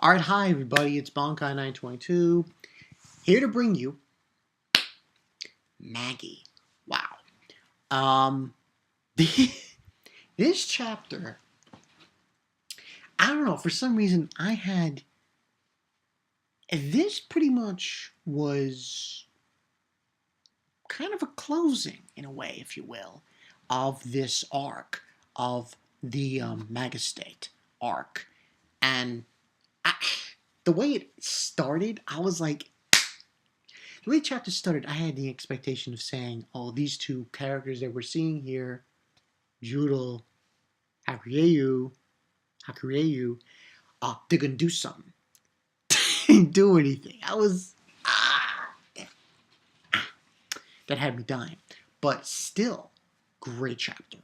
Alright, hi everybody, it's Bonkai922, here to bring you Magi. Wow. Um, this chapter, I don't know, for some reason this pretty much was kind of a closing, in a way, if you will, of this arc, of the Magistate arc. And the way it started, I was like, the way the chapter started, I had the expectation of saying, oh, these two characters that we're seeing here, Judal, Hakuryu, they're going to do something. They didn't do anything. That had me dying. But still, great chapter.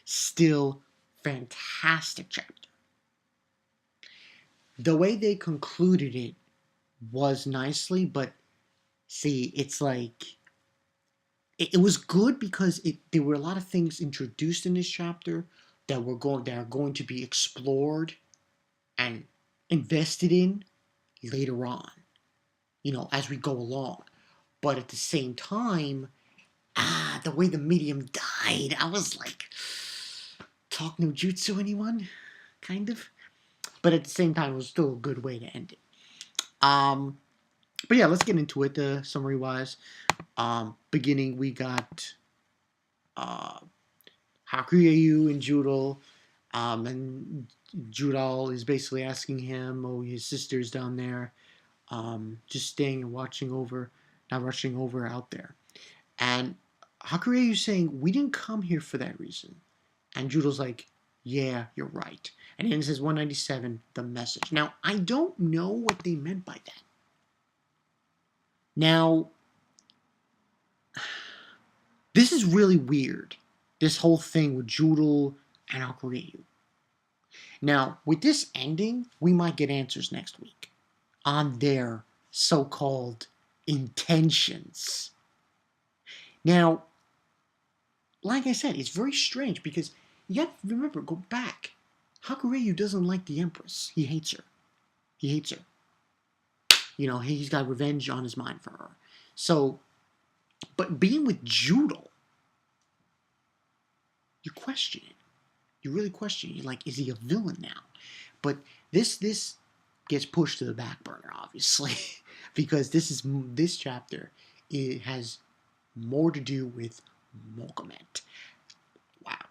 Still, fantastic chapter. The way they concluded it was nicely, but see, it's like, it was good because there were a lot of things introduced in this chapter that are going to be explored and invested in later on, as we go along. But at the same time, the way the medium died, I was like, talk no jutsu, anyone? Kind of. But at the same time, it was still a good way to end it. But yeah, let's get into it, summary wise. Beginning, we got Hakuryu and Judal, and Judal is basically asking him, oh, his sister's down there, just staying and watching over, not rushing over out there. And Hakuryu saying, we didn't come here for that reason. And Judal's like, yeah, you're right. And then it says 197, the message. Now, I don't know what they meant by that. Now, this is really weird, this whole thing with Judal and Hakuryu. Now, with this ending, we might get answers next week on their so-called intentions. Now, like I said, it's very strange because you have to remember, go back. Hakuryu doesn't like the Empress. He hates her. He's got revenge on his mind for her. So, but being with Judal, you question it. You really question it. You're like, is he a villain now? But this gets pushed to the back burner, obviously, because this chapter, it has more to do with Mogamett. Wow,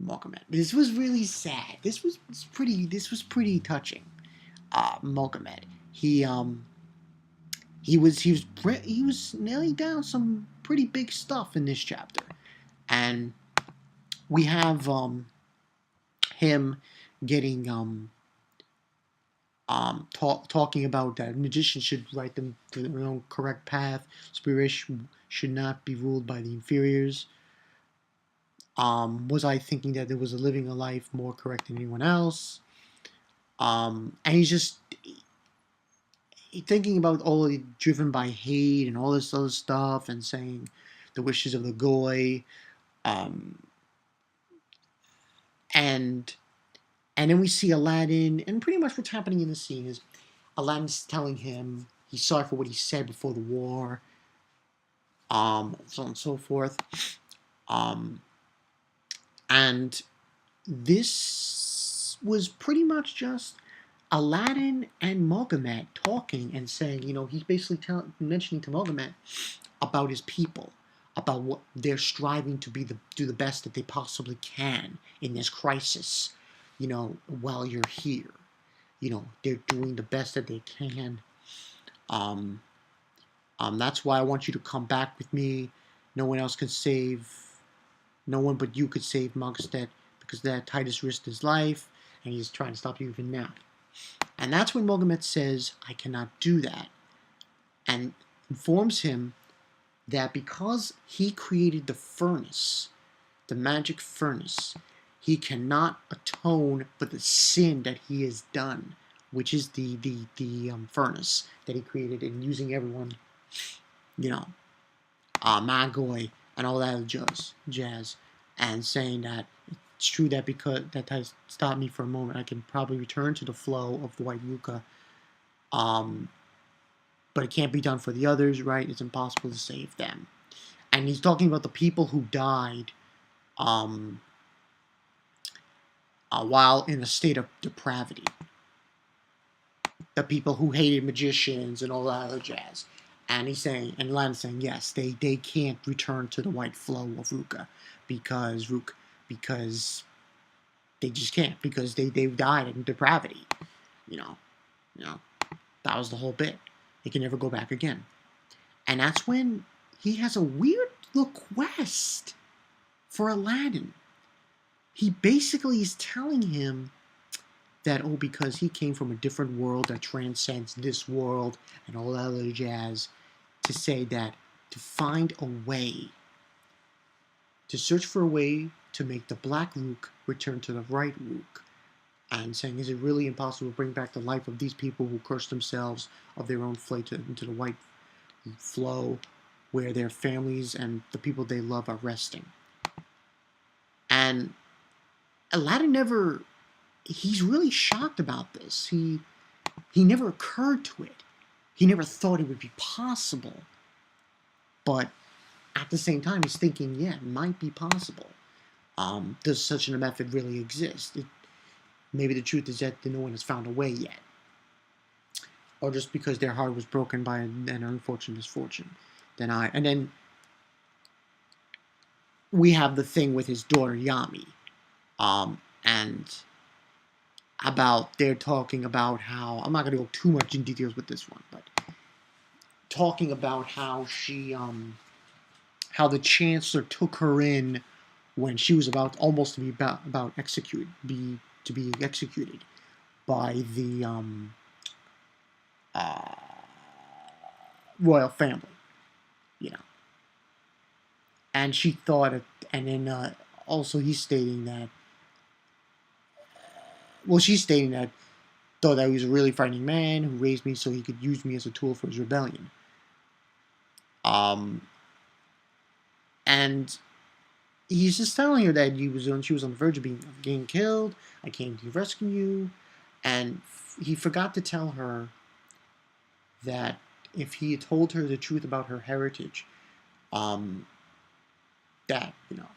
Mogamett. This was really sad. This was pretty touching. Mogamett. He was nailing down some pretty big stuff in this chapter, and we have him getting talking about that magicians should write them to their own correct path. Spirits should not be ruled by the inferiors. Was I thinking that there was a living a life more correct than anyone else? And he's just thinking about all driven by hate and all this other stuff, and saying the wishes of the goy, and then we see Aladdin, and pretty much what's happening in the scene is Aladdin's telling him he's sorry for what he said before the war, so on and so forth, and this was pretty much just Aladdin and Mogamett talking and saying, he's basically mentioning to Mogamett about his people, about what they're striving to do the best that they possibly can in this crisis, while you're here. They're doing the best that they can. That's why I want you to come back with me. No one but you could save Mogstead, because that Titus risked his life, and he's trying to stop you even now. And that's when Mogamett says, I cannot do that, and informs him that because he created the furnace, the magic furnace, he cannot atone for the sin that he has done, which is the furnace that he created, and using everyone, Magoi and all that jazz, and saying that it's true that because that has stopped me for a moment, I can probably return to the flow of the white rukh. Um, but it can't be done for the others, right? It's impossible to save them. And he's talking about the people who died um, while in a state of depravity. The people who hated magicians and all that other jazz. And he's saying, and Aladdin's saying, yes, they can't return to the white flow of rukh because they just can't, because they died in depravity. You know, you know, that was the whole bit. They can never go back again. And that's when he has a weird request for Aladdin. He basically is telling him that, oh, because he came from a different world that transcends this world and all that other jazz, to say that to find a way, to search for a way to make the black rukh return to the right rukh. And saying, is it really impossible to bring back the life of these people who curse themselves of their own flight into the white flow, where their families and the people they love are resting? And Aladdin never, he's really shocked about this. He never occurred to it. He never thought it would be possible. But at the same time, he's thinking, yeah, it might be possible. Does such a method really exist? Maybe the truth is that no one has found a way yet. Or just because their heart was broken by an unfortunate misfortune. And then we have the thing with his daughter Yami. And about, they're talking about how, I'm not going to go too much in details with this one, but talking about how she, how the chancellor took her in when she was almost to be about executed, to be executed by the royal family, you know. And she thought, and then also he's stating that, well, she's stating that, thought that he was a really frightening man who raised me so he could use me as a tool for his rebellion. And he's just telling her that she was on the verge of getting killed. I came to rescue you. And he forgot to tell her that if he had told her the truth about her heritage, that, you know,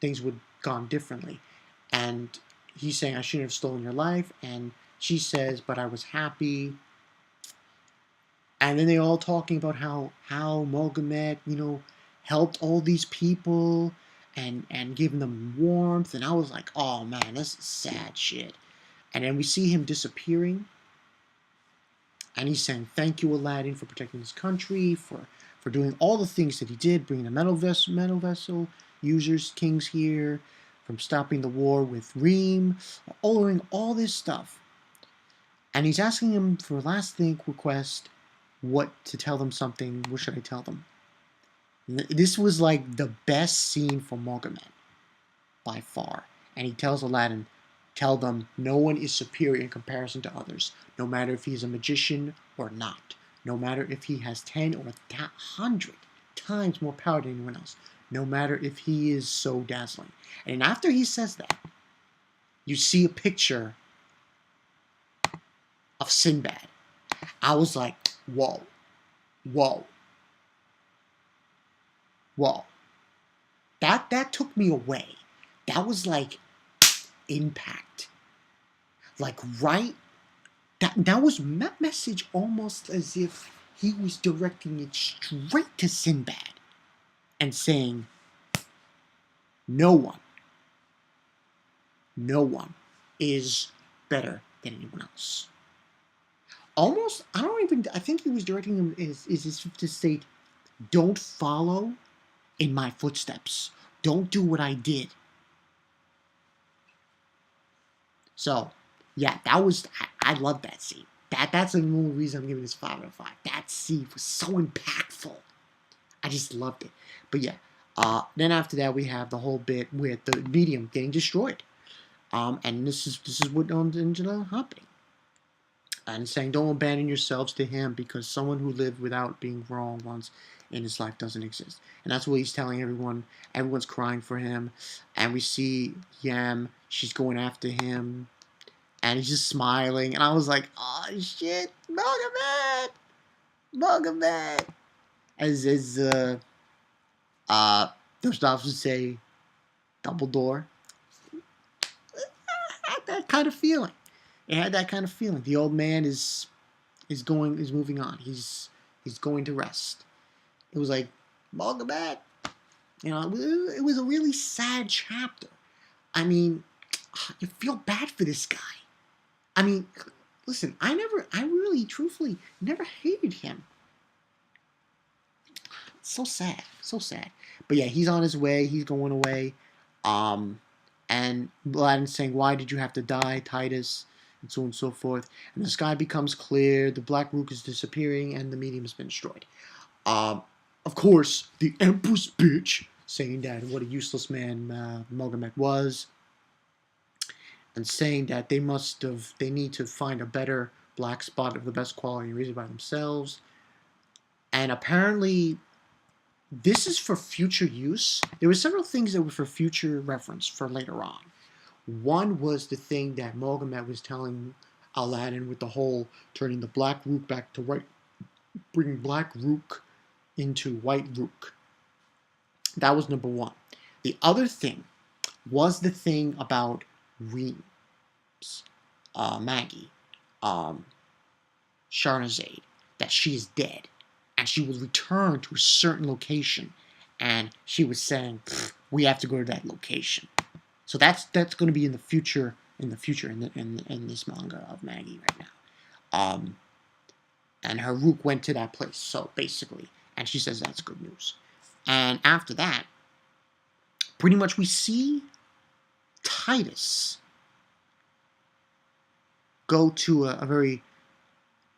things would have gone differently. And he's saying, I shouldn't have stolen your life. And she says, but I was happy. And then they all talking about how Mogamett, you know, helped all these people and giving them warmth. And I was like, oh man, this is sad shit. And then we see him disappearing. And he's saying, thank you, Aladdin, for protecting his country, for doing all the things that he did, bringing the metal vessel users, kings here, from stopping the war with Reem, doing all this stuff. And he's asking him for a last request, what to tell them something. What should I tell them? This was like the best scene for Mogamett by far. And he tells Aladdin, tell them no one is superior in comparison to others, no matter if he's a magician or not, no matter if he has 10 or 100 times more power than anyone else, no matter if he is so dazzling. And after he says that, you see a picture of Sinbad. I was like, whoa, whoa, whoa. That took me away. That was like impact. Like right, that was message almost as if he was directing it straight to Sinbad and saying, no one is better than anyone else. Almost, I think he was directing him is to state, don't follow in my footsteps. Don't do what I did. So, yeah, that was, I love that scene. That's the only reason I'm giving this 5 out of 5. That scene was so impactful. I just loved it. But yeah, then after that we have the whole bit with the medium getting destroyed. And this is what ended up happening. and saying, don't abandon yourselves to him, because someone who lived without being wrong once in his life doesn't exist. And that's what he's telling everyone. Everyone's crying for him, and we see Yam. She's going after him, and he's just smiling. And I was like, oh shit, Mogamett, Mogamett. As those dogs would say, Dumbledore. Had that kind of feeling. It had that kind of feeling. The old man is moving on. He's going to rest. It was like, Mogamett. You know, it was a really sad chapter. I mean, you feel bad for this guy. I mean, listen, I really, truthfully, never hated him. It's so sad, so sad. But yeah, he's on his way. He's going away. And Aladdin's saying, why did you have to die, Titus? And so on and so forth. And the sky becomes clear. The black rukh is disappearing, and the medium has been destroyed. Of course, the Empress bitch, saying that what a useless man Mogamett was, and saying that they need to find a better black spot of the best quality and raise it by themselves. And apparently, this is for future use. There were several things that were for future reference for later on. One was the thing that Mogamett was telling Aladdin with the whole turning the black rukh back to white, bringing black rukh into white rukh. That was number one. The other thing was the thing about Reim's, Magi, Charnazade, that she is dead, and she will return to a certain location, and she was saying, we have to go to that location. So that's going to be in the future in this manga of Magi right now. And her rukh went to that place. So basically, and she says that's good news. And after that, pretty much we see Titus go to a very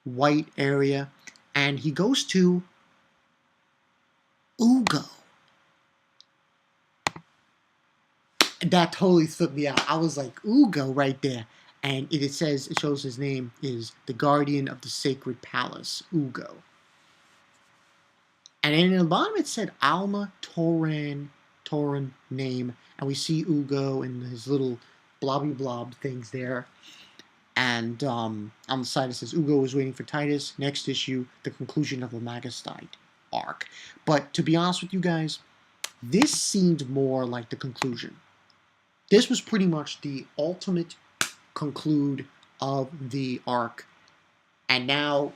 white area, and he goes to Ugo. That totally flipped me out. I was like, Ugo right there. And it shows his name is the Guardian of the Sacred Palace, Ugo. And in the bottom it said Alma Toran name. And we see Ugo and his little blobby blob things there. And on the side it says Ugo is waiting for Titus. Next issue, the conclusion of the Magistite arc. But to be honest with you guys, this seemed more like the conclusion. This was pretty much the ultimate conclude of the arc. And now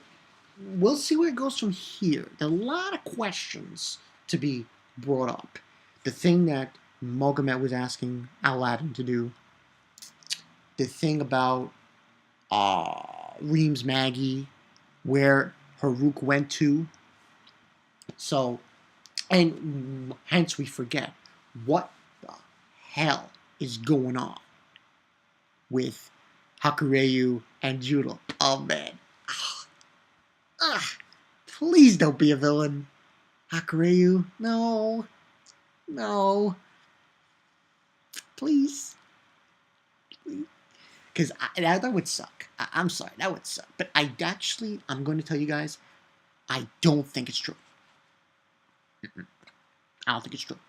we'll see where it goes from here. There are a lot of questions to be brought up. The thing that Mogamett was asking Aladdin to do. The thing about Reim's Magi, where her rukh went to. So, and hence we forget, what the hell is going on with Hakuryu and Judal? Oh man. Please don't be a villain. Hakuryu, no. No. Please. Because that would suck. I'm sorry, that would suck. But I'm going to tell you guys, I don't think it's true. I don't think it's true.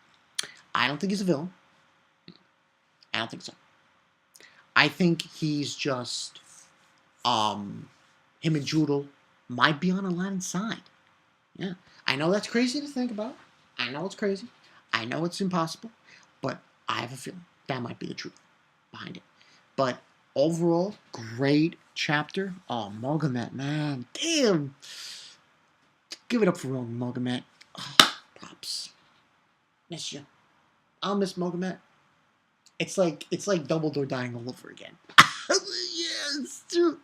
I don't think he's a villain. I don't think so. I think he's just, him and Judal might be on Aladdin's side. Yeah. I know that's crazy to think about. I know it's crazy. I know it's impossible. But I have a feeling that might be the truth behind it. But overall, great chapter. Oh, Mogamett, man. Damn. Give it up for Mogamett. Oh, props. Miss you. I'll miss Mogamett. It's like Dumbledore dying all over again. Yeah, it's true.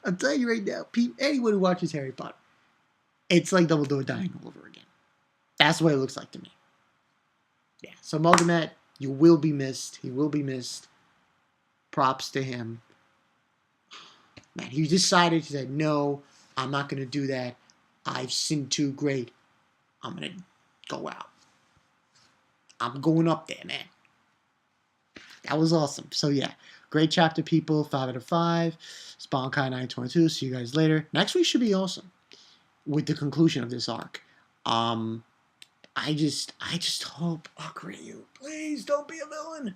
I'm telling you right now, anyone who watches Harry Potter, it's like Dumbledore dying all over again. That's what it looks like to me. Yeah, so Mogamett, you will be missed. He will be missed. Props to him. Man, he decided, he said, no, I'm not going to do that. I've sinned too great. I'm going to go out. I'm going up there, man. That was awesome. So yeah, Great chapter, people. 5 out of 5. Sponkai 922. See you guys later. Next week should be awesome with the conclusion of this arc. I just hope, Ryu, please don't be a villain.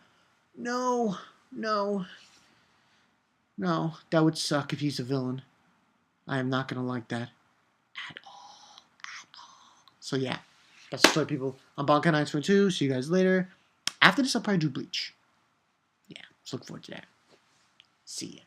No, no, no. That would suck if he's a villain. I am not gonna like that at all, at all. So yeah, that's the story, people. I'm Bonkai 922. See you guys later. After this, I'll probably do Bleach. Yeah, let's look forward to that. See ya.